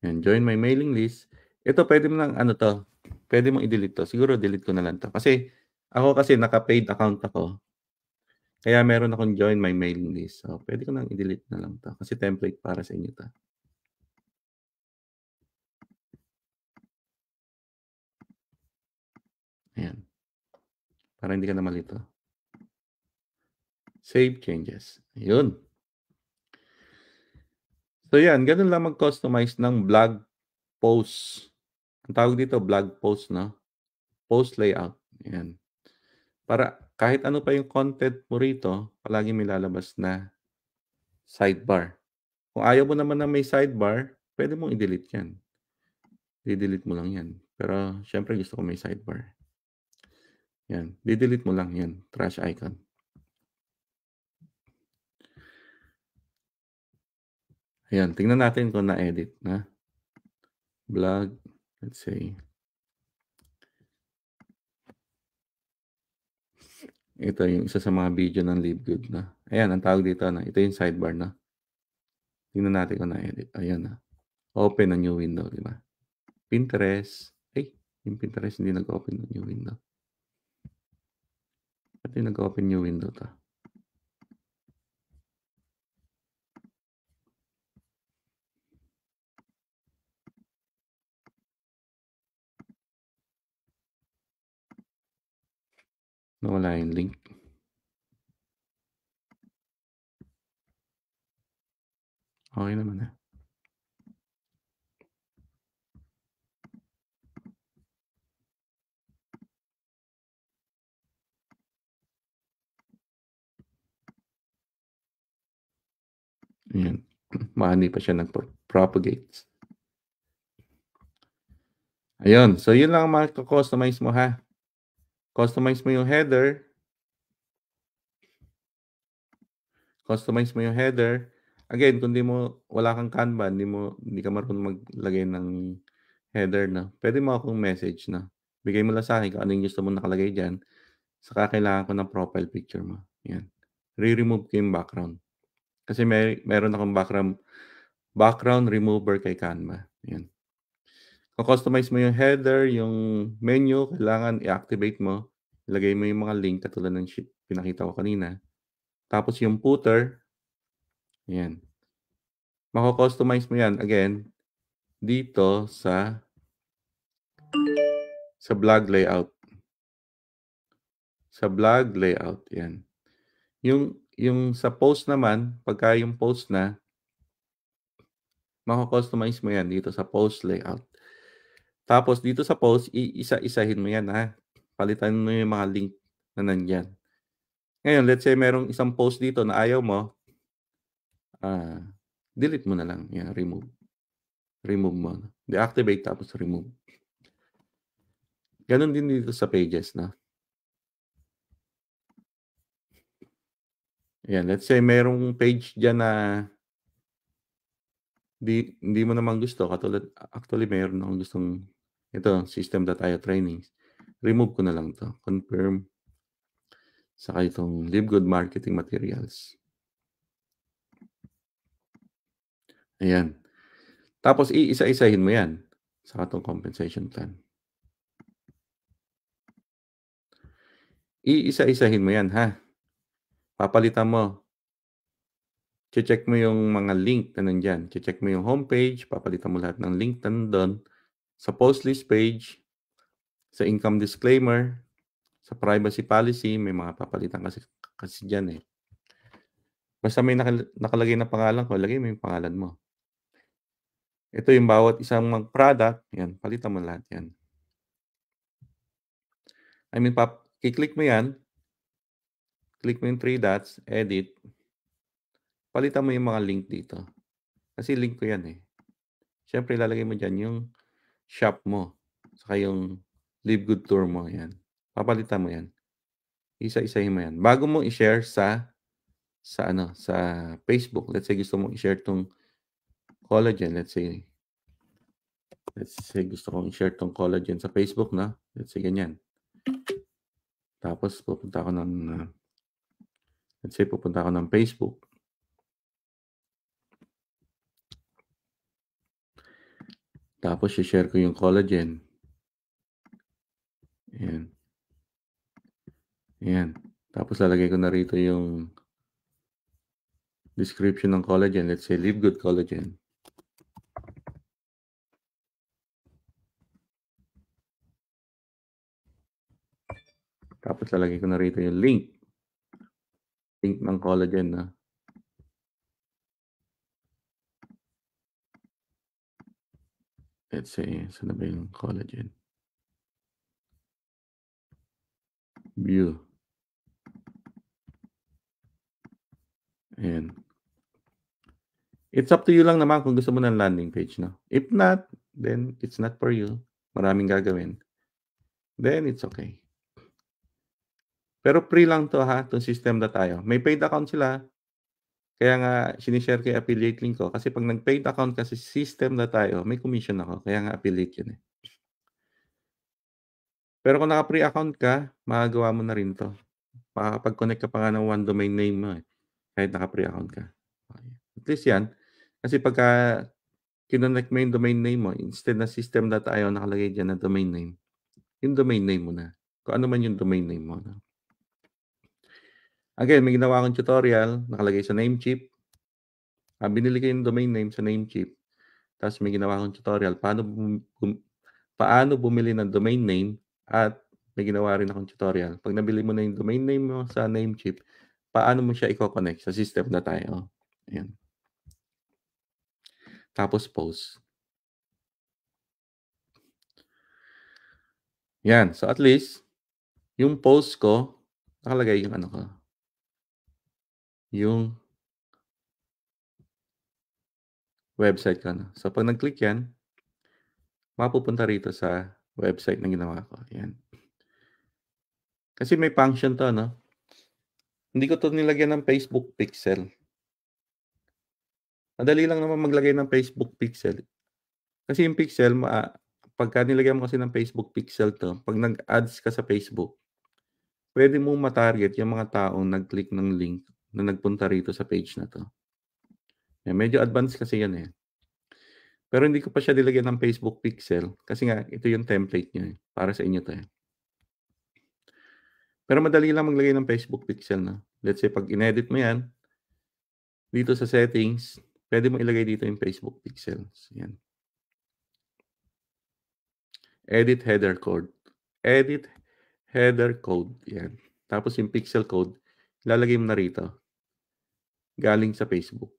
Ayan, join my mailing list. Ito puwede mo ng ano 'to, puwede mong i-delete 'to. Siguro delete ko na lang 'to kasi ako kasi naka-paid account ako, kaya meron akong join my mailing list. So, puwede ko nang i-delete na lang 'to kasi template para sa inyo 'to. Ayan, para hindi ka na malito. Save changes, ayun. So 'yan, gano'n lang mag-customize ng blog post. Ang tawag dito blog post 'no, post layout, 'yan. Para kahit ano pa yung content mo rito, palaging may lalabas na sidebar. Kung ayaw mo naman na may sidebar, puwede mong i-delete 'yan. I-delete mo lang 'yan. Pero siyempre gusto ko may sidebar. 'Yan, di-delete mo lang 'yan, trash icon. Ayan, tingnan natin kung na-edit na. blog, let's say. Ito yung isa sa mga video ng LiveGood na. Ayan, ang tawag dito na. Ito yung sidebar na. Tingnan natin kung na-edit. Ayan na. Open a new window, di ba? Pinterest. Ay, yung Pinterest hindi nag-open ng new window. Pati nag-open new window to. Nawala yung link. Okay naman na. Ayan. Baka hindi pa siya nag-propagate. Ayun. So, yun lang ang customize mo, ha? Customize mo yung header. Customize mo yung header. Again, kung wala kang Canva, hindi ka marunong maglagay ng header, no? Pwede mo akong message, no? Bigay mo lang sa akin kung ano yung gusto mo nakalagay dyan. Saka kailangan ko ng profile picture mo. Yan. Re-remove ko yung background. Kasi meron akong background remover kay Canva. Yan. Kung customize mo yung header, yung menu, kailangan i-activate mo. Ilagay mo yung mga link katulad ng pinakita ko kanina. Tapos yung footer, yan. Mako-customize mo yan again dito sa blog layout. Sa blog layout, yan. Yung sa post naman, pagka yung post na, mako-customize mo yan dito sa post layout. Tapos dito sa post, iisa-isahin mo yan, ha. Palitan mo yung mga link na nandyan. Ngayon, let's say merong isang post dito na ayaw mo, delete mo na lang. Yan, remove. Remove mo. Deactivate tapos remove. Ganon din dito sa pages, na. Yan, let's say merong page dyan na hindi mo naman gusto. Actually, meron akong gustong, ito, system.io trainings. Remove ko na lang to. Confirm. Saka itong LiveGood marketing materials. Ayan. Tapos, iisa-isahin mo yan. Saka itong compensation plan. Iisa-isahin mo yan, ha? Papalitan mo. Check mo yung mga link na nandyan. Check mo yung homepage. Papalitan mo lahat ng link na nandun. Sa post list page. Sa income disclaimer. Sa privacy policy. May mga papalitan kasi dyan, eh. Basta may nakalagay na pangalan ko, lagay mo yung pangalan mo. Ito yung bawat isang product. Yan, palitan mo lahat yan. I-click mo yan. Click mo yung 3 dots, edit. Palitan mo yung mga link dito. Kasi link ko yan, eh. Siyempre, ilalagay mo dyan yung shop mo. Saka yung LiveGood tour mo. Yan. Papalitan mo yan. Isa-isahin mo yan. Bago mo i-share sa Facebook. Let's say gusto mo i-share tong collagen. Let's say gusto kong i-share tong collagen sa Facebook, na. Let's say ganyan. Tapos pupunta ako ng Facebook. Tapos i-share ko yung collagen. Ayan. Ayan. Tapos lalagay ko na rito yung description ng collagen. Let's say LiveGood collagen. Tapos lalagay ko na rito yung link. Link ng collagen, na. Let's say, saan na ba yung collagen? View. Ayan. It's up to you lang naman kung gusto mo ng landing page, no? If not, then it's not for you. Maraming gagawin. Then it's okay. Pero free lang to, ha, itong system.io. May paid account sila. Kaya nga sinishare ko yung affiliate link ko kasi 'pag nag-paid account kasi system.io may commission ako kaya nga affiliate yun, eh. Pero kung naka-free account ka, magagawa mo na rin 'to. Makakapag-connect ka pa nga ng one domain name mo, eh, kahit naka-free account ka. At least 'yan, kasi pagka kinonect mo yung domain name mo instead na system.io nakalagay diyan na domain name, yung domain name mo na, kung ano man yung domain name mo 'no. Again, may ginawa akong tutorial nakalagay sa Namecheap. Binili ko yung domain name sa Namecheap, ta's may ginawa akong tutorial paano bumili ng domain name at may ginawa rin akong tutorial. 'Pag nabili mo na yung domain name mo sa Namecheap, paano mo siya iko-connect sa system.io, ayan. Tapos post. Yan, so at least yung post ko nakalagay yung ano ko, yung website ko 'no. So 'pag nag-click yan, mapupunta rito sa website na ginawa ko, yan. Kasi may function 'to 'no. Hindi ko 'to nilagyan ng Facebook pixel. Madali lang naman maglagay ng Facebook pixel. Kasi yung pixel pagka nilagyan mo kasi ng Facebook pixel 'to, 'pag nag-ads ka sa Facebook, puwede mong ma-target yung mga taong nag-click ng link na nagpunta rito sa page na 'to. Medyo advanced kasi yan, eh. Pero hindi ko pa siya nilagyan ng Facebook pixel kasi nga ito yung template niya, eh, para sa inyo 'to, eh. Pero madali lang maglagay ng Facebook pixel 'no. Let's say 'pag inedit mo 'yan, dito sa settings, puwede mo ilagay dito yung Facebook pixels, 'yan. Edit header code. Edit header code, 'yan. Tapos yung pixel code, ilalagay mo na rito, galing sa Facebook.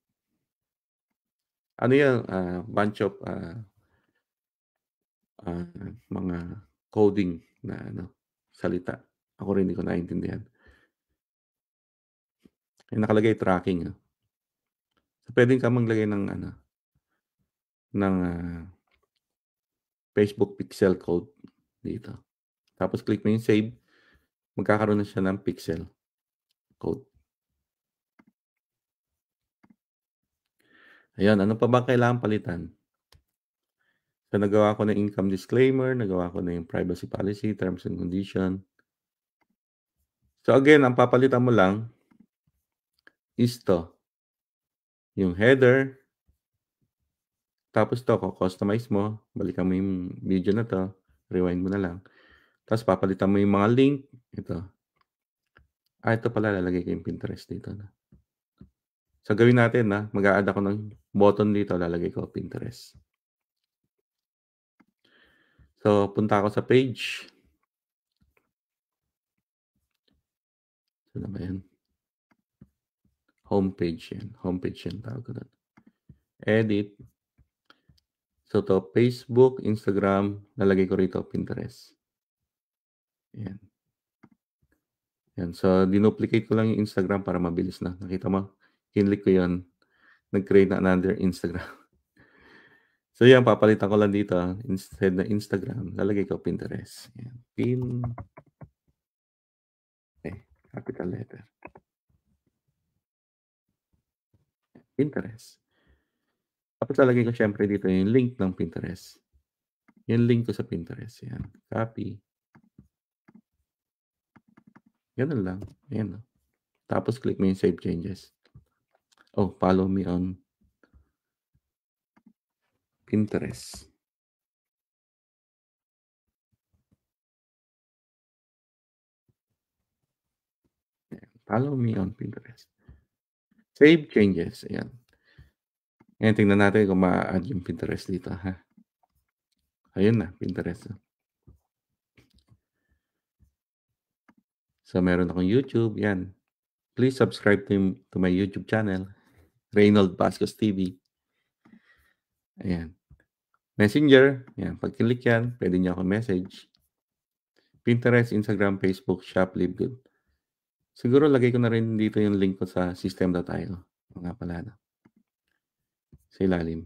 Ano 'yan, bunch of, ah, mga coding na ano, salita. Ako rin hindi ko naintindihan. Yung nakalagay tracking, So, puwede kang maglagay ng ano, ng, Facebook pixel code dito. Tapos click mo yung save, magkakaroon na siya ng pixel code. Ayan, ano pa ba kailangang palitan? So, nagawa ko na income disclaimer, nagawa ko na yung privacy policy, terms and condition. So, again, ang papalitan mo lang is 'to, yung header, tapos 'to customize mo, balikan mo yung video na 'to, rewind mo na lang. Tapos papalitan mo yung mga link, ito. Ito pala lalagay ko yung Pinterest dito 'no. So, gawin natin mag-a-add ako ng button dito, lalagay ko Pinterest. So, punta ako sa page. Saan na ba 'yan? Homepage 'yan, homepage 'yan tawag ko do'n. Edit. So, 'to Facebook, Instagram, lalagay ko rito Pinterest. 'Yan. 'Yan, so dinuplicate ko lang yung Instagram para mabilis na. Nakita mo, kinlik ko 'yun, nag-create na another Instagram. So 'yan, papalitan ko lang dito, instead na Instagram, lalagay ko Pinterest. 'Yan, capital letter, Pinterest. Tapos lalagay ko siyempre dito yung link ng Pinterest. Yung link ko sa Pinterest, 'yan, copy. Gano'n lang, ayan, Tapos click mo yung save changes. Oh, follow me on Pinterest. Follow me on Pinterest. Save changes, ayan. Ngayon tingnan natin kung maa-add yung Pinterest dito, ha. Ayun na, Pinterest na. So, meron akong YouTube, 'yan. Please subscribe to my YouTube channel, Reynold Bascos TV. Ayan. Messenger, 'yan, 'pag kinlik 'yan, puwede niyo akong message. Pinterest, Instagram, Facebook, Shop, Livegood. Siguro lagay ko na rin dito yung link ko sa system.io. Oo nga pala 'no. Sa ilalim.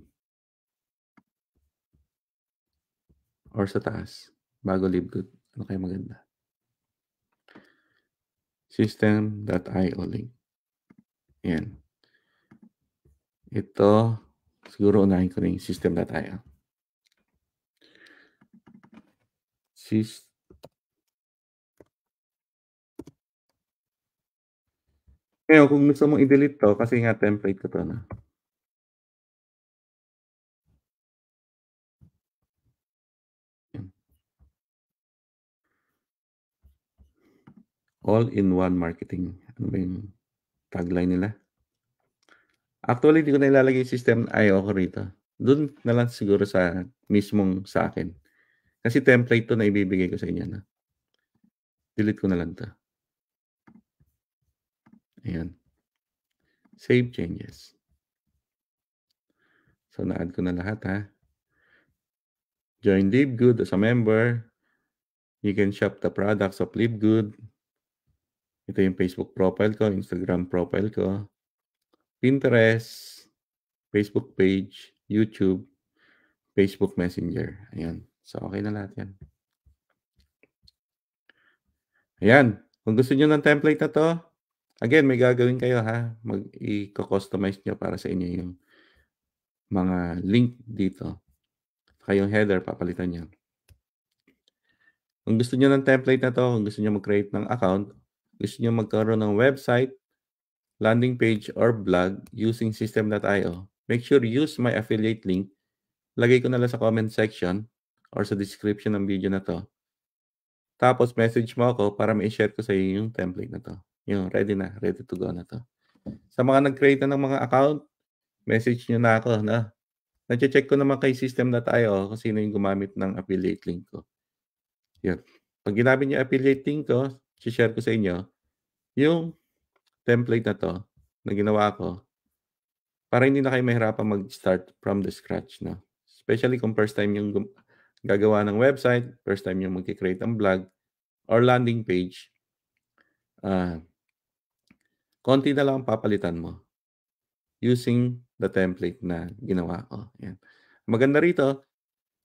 Or sa taas, bago Livegood. Ano kaya maganda? System.io link. 'Yan. Ito, siguro unahin ko na yung system.io. Ngayon kung gusto mong i-delete 'to kasi nga template ko 'to 'no. Yan. All-in-one marketing. Ano ba yung tagline nila? Actually, di ko na ilalagay yung system.io ko rito. Dun na lang siguro sa mismong sa akin. Kasi template 'to na ibibigay ko sa inyo 'no. Delete ko na lang 'to. Ayan. Save changes. So, na-add ko na lahat ha. Join LiveGood as a member. You can shop the products of LiveGood. Ito yung Facebook profile ko, Instagram profile ko, Pinterest, Facebook page, YouTube, Facebook Messenger. Ayan. So, okay na lahat yan. Ayan. Kung gusto niyo ng template na 'to, again, may gagawin kayo ha. I-customize niyo para sa inyo yung mga link dito. Saka yung header, papalitan niyo. Kung gusto niyo ng template na 'to, kung gusto niyo mag-create ng account, gusto niyo magkaroon ng website, landing page, or blog using system.io, make sure use my affiliate link. Lagay ko na lang sa comment section or sa description ng video na 'to. Tapos message mo ako para mai-share ko sa iyo yung template na 'to. Yung ready na, ready to go na 'to. Sa mga nag-create na ng mga account, message niyo na ako 'no. Nache-check ko naman kay system.io kung sino yung gumamit ng affiliate link ko. Yun. 'Pag ginamit niyo affiliate link ko, shi-share ko sa inyo yung template na 'to na ginawa ko para hindi na kayo mahirapang mag-start from the scratch 'no. Especially kung first time yung gagawa ng website, first time yung magke-create ng blog or landing page, ah, konti na lang ang papalitan mo using the template na ginawa ko, yan. Maganda rito,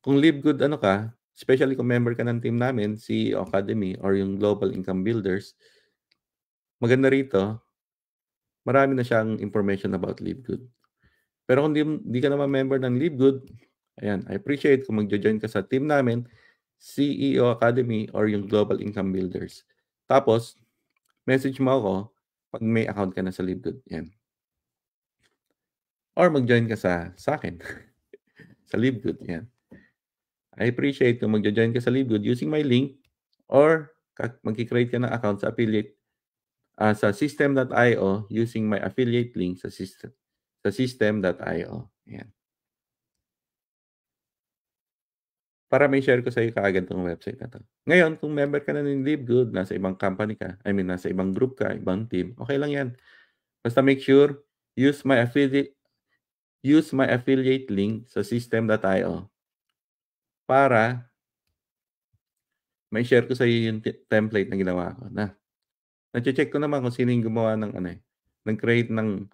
kung live good ano ka, especially kung member ka ng team namin, CEO Academy or yung Global Income Builders, maganda rito, marami na siyang information about live good. Pero kung di ka naman member ng live good, ayan, I appreciate kung magjo-join ka sa team namin, CEO Academy or yung Global Income Builders. Tapos, message mo ako pag may account ka na sa live good, yan. Or mag-join ka sa akin sa LiveGood, yan. I appreciate kung magjo-join ka sa LiveGood using my link or magki-create ka ng account sa affiliate sa system.io using my affiliate link sa system.io. Yan. Para may share ko sa iyo kaagad 'tong website na 'to. Ngayon, kung member ka na ng LiveGood, nasa ibang company ka, I mean nasa ibang group ka, ibang team, okay lang 'yan. Basta make sure use my affiliate link sa system.io para mai-share ko sa iyo yung template na ginawa ko na nache-check ko naman kung sino yung gumawa ng ano, nag-create ng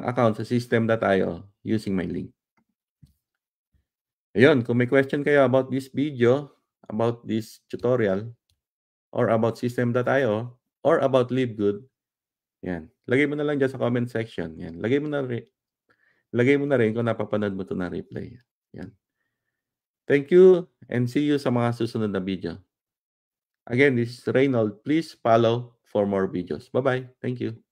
account sa system.io using my link. Ayun, kung may question kayo about this video, about this tutorial, or about system.io, or about LiveGood, yan, lagay mo na lang diyan sa comment section, yan. Lagay mo na rin kung napapanood mo 'to na replay, yan. Thank you and see you sa mga susunod na video. Again, this is Reynold. Please follow for more videos. Bye-bye. Thank you.